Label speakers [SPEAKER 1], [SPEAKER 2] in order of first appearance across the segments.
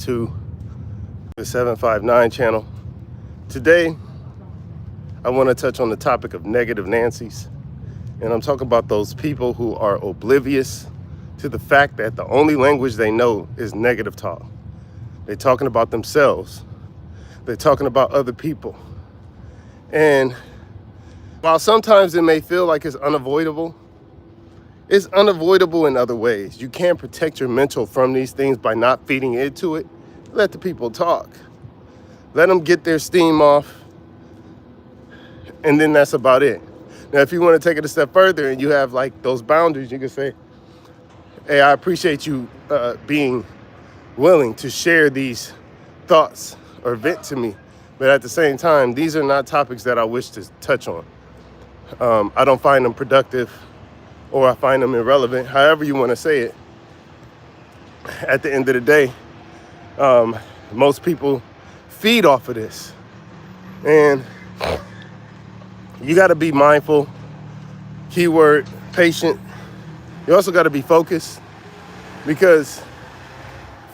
[SPEAKER 1] to the 759 channel. Today, I want to touch on the topic of negative Nancies. And I'm talking about those people who are oblivious to the fact that the only language they know is negative talk. They're talking about themselves. They're talking about other people. And while sometimes it may feel like it's unavoidable in other ways. You can't protect your mental from these things by not feeding into it. Let the people talk. Let them get their steam off, and then that's about it. Now, if you want to take it a step further and you have like those boundaries, you can say, hey, I appreciate you being willing to share these thoughts or vent to me. But at the same time, these are not topics that I wish to touch on. I don't find them productive, or I find them irrelevant, however you want to say it. At the end of the day, most people feed off of this. And you got to be mindful, keyword, patient. You also got to be focused, because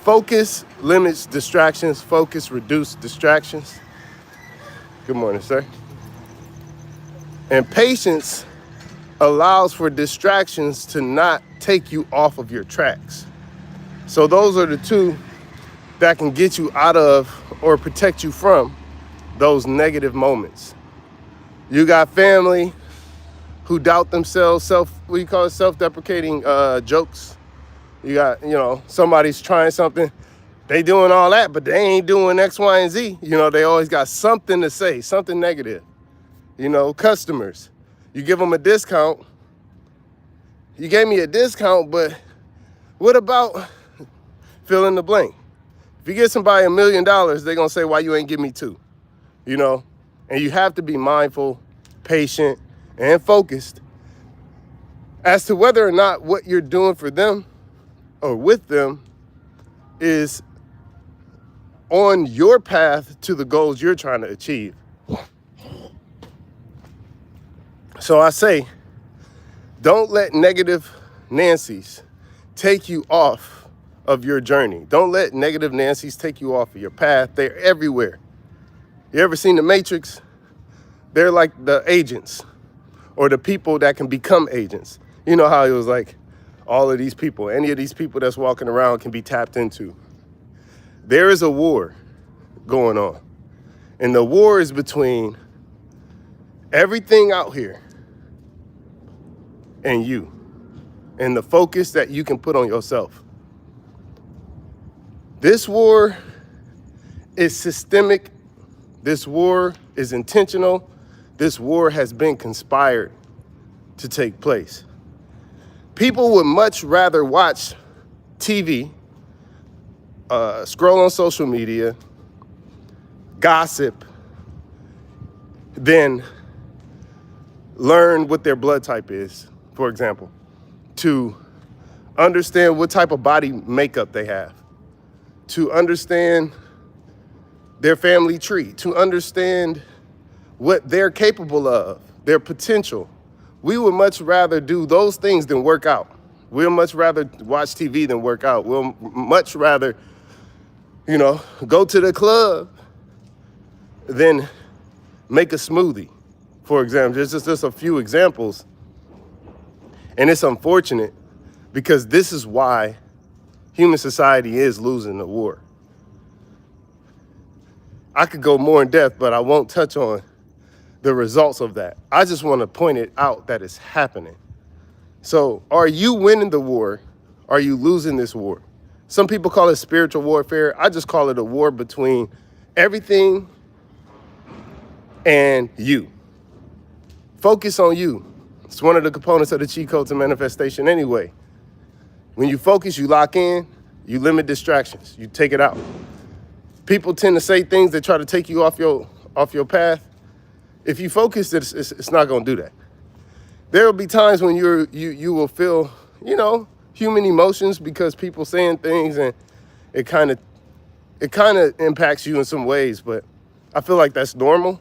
[SPEAKER 1] focus limits distractions. Focus reduces distractions. Good morning, sir. And patience allows for distractions to not take you off of your tracks. So those are the two that can get you out of or protect you from those negative moments. You got family who doubt themselves, self-deprecating jokes. You got, somebody's trying something, they doing all that, but they ain't doing X, Y, and Z. They always got something to say, something negative. Customers, you give them a discount. You gave me a discount, but what about fill in the blank? If you give somebody $1 million, they're going to say, why you ain't give me two? And you have to be mindful, patient, and focused as to whether or not what you're doing for them or with them is on your path to the goals you're trying to achieve. So I say, don't let negative Nancies take you off of your journey. Don't let negative Nancies take you off of your path. They're everywhere. You ever seen The Matrix? They're like the agents, or the people that can become agents. You know how it was like all of these people, any of these people that's walking around can be tapped into. There is a war going on. And the war is between everything out here and you, and the focus that you can put on yourself. This war is systemic. This war is intentional. This war has been conspired to take place. People would much rather watch TV, scroll on social media, gossip, than learn what their blood type is, for example, to understand what type of body makeup they have, to understand their family tree, to understand what they're capable of, their potential. We would much rather do those things than work out. We'll much rather watch TV than work out. We'll much rather, go to the club than make a smoothie, for example. There's just a few examples. And it's unfortunate, because this is why human society is losing the war. I could go more in depth, but I won't touch on the results of that. I just want to point it out that it's happening. So are you winning the war? Are you losing this war? Some people call it spiritual warfare. I just call it a war between everything and you. Focus on you. It's one of the components of the cheat code to manifestation anyway. When you focus, you lock in, you limit distractions, you take it out. People tend to say things that try to take you off your path. If you focus, it's not going to do that. There will be times when you will feel, human emotions, because people saying things, and it kind of impacts you in some ways, but I feel like that's normal.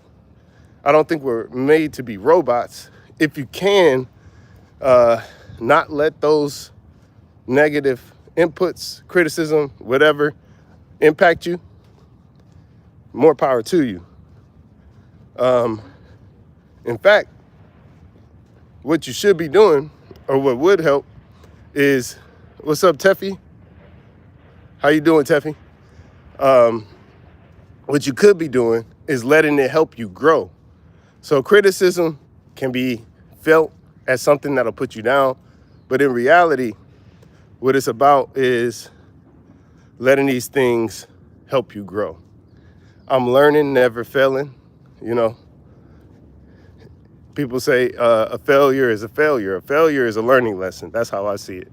[SPEAKER 1] I don't think we're made to be robots. If you can not let those negative inputs, criticism, whatever, impact you, more power to you. In fact, what you should be doing, or what would help, is, what's up, Teffy? How you doing, Teffy? What you could be doing is letting it help you grow. So criticism can be felt as something that'll put you down, but in reality, what it's about is letting these things help you grow. I'm learning, never failing. You know, people say a failure is a failure. A failure is a learning lesson. That's how I see it.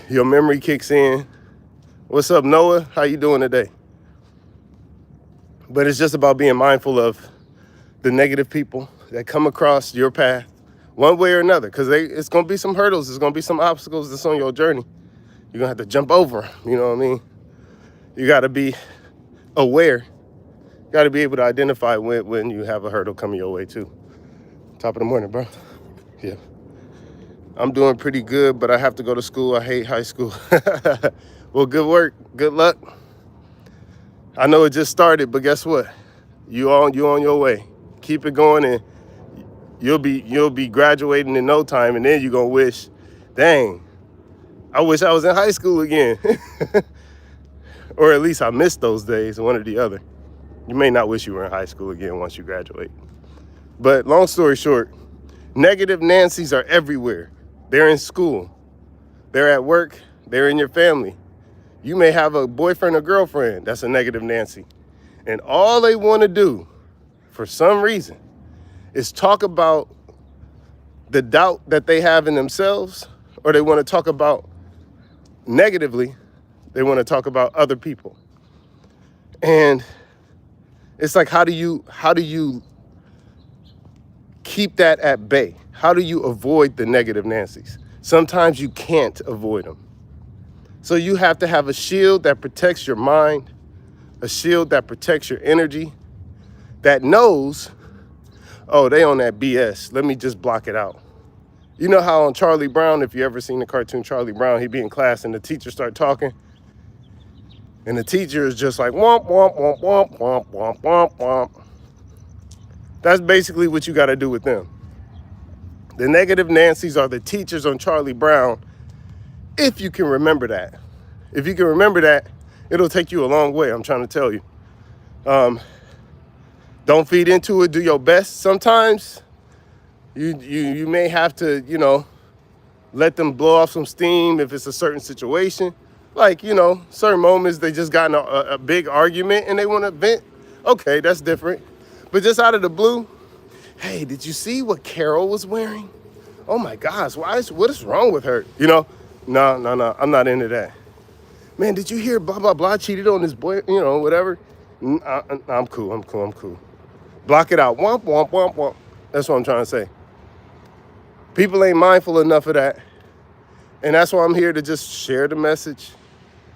[SPEAKER 1] Your memory kicks in. What's up, Noah? How you doing today? But it's just about being mindful of the negative people that come across your path one way or another, because it's going to be some hurdles. There's going to be some obstacles that's on your journey. You're going to have to jump over, you know what I mean? You got to be aware. You got to be able to identify when you have a hurdle coming your way too. Top of the morning, bro. Yeah. I'm doing pretty good, but I have to go to school. I hate high school. Well, good work. Good luck. I know it just started, but guess what? You on your way. Keep it going, and you'll be graduating in no time, and then you're gonna wish, dang, I wish I was in high school again. Or at least I missed those days, one or the other. You may not wish you were in high school again once you graduate. But long story short, negative Nancies are everywhere. They're in school. They're at work. They're in your family. You may have a boyfriend or girlfriend that's a negative Nancy. And all they want to do, for some reason, is talk about the doubt that they have in themselves, or they want to talk about negatively, they want to talk about other people. And it's like, how do you keep that at bay? How do you avoid the negative Nancies? Sometimes you can't avoid them. So you have to have a shield that protects your mind, a shield that protects your energy, that knows, oh, they on that BS. Let me just block it out. You know how on Charlie Brown, if you ever seen the cartoon Charlie Brown, he'd be in class and the teacher start talking, and the teacher is just like, womp, womp, womp, womp, womp, womp, womp, womp. That's basically what you got to do with them. The negative Nancies are the teachers on Charlie Brown, if you can remember that. If you can remember that, it'll take you a long way, I'm trying to tell you. Don't feed into it, do your best. Sometimes you may have to, let them blow off some steam if it's a certain situation. Like, certain moments they just got in a big argument and they want to vent. Okay, that's different. But just out of the blue, hey, did you see what Carol was wearing? Oh my gosh, what is wrong with her? No, I'm not into that. Man, did you hear blah, blah, blah cheated on this boy, whatever? I'm cool. Block it out. Womp, womp, womp, womp. That's what I'm trying to say. People ain't mindful enough of that. And that's why I'm here to just share the message.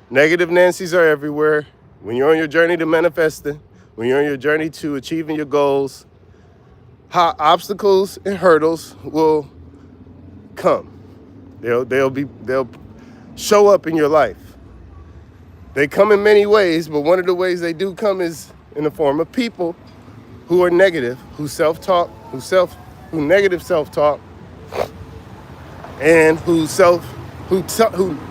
[SPEAKER 1] Negative Nancies are everywhere. When you're on your journey to manifesting, when you're on your journey to achieving your goals, obstacles and hurdles will come. They'll show up in your life. They come in many ways, but one of the ways they do come is in the form of people who are negative, who self-talk, who negative self-talk, and who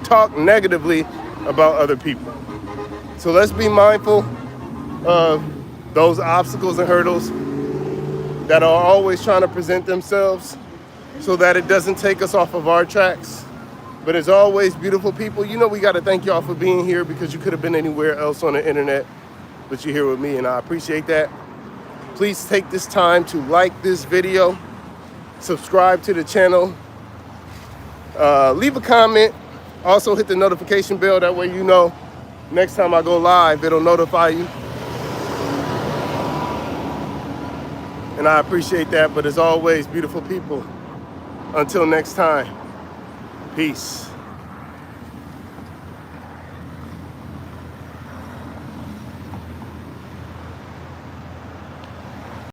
[SPEAKER 1] talk negatively about other people. So let's be mindful of those obstacles and hurdles that are always trying to present themselves so that it doesn't take us off of our tracks. But as always, beautiful people, we got to thank y'all for being here, because you could have been anywhere else on the internet, but you're here with me, and I appreciate that. Please take this time to like this video, subscribe to the channel, leave a comment, also hit the notification bell. That way next time I go live, it'll notify you. And I appreciate that. But as always, beautiful people, until next time, peace.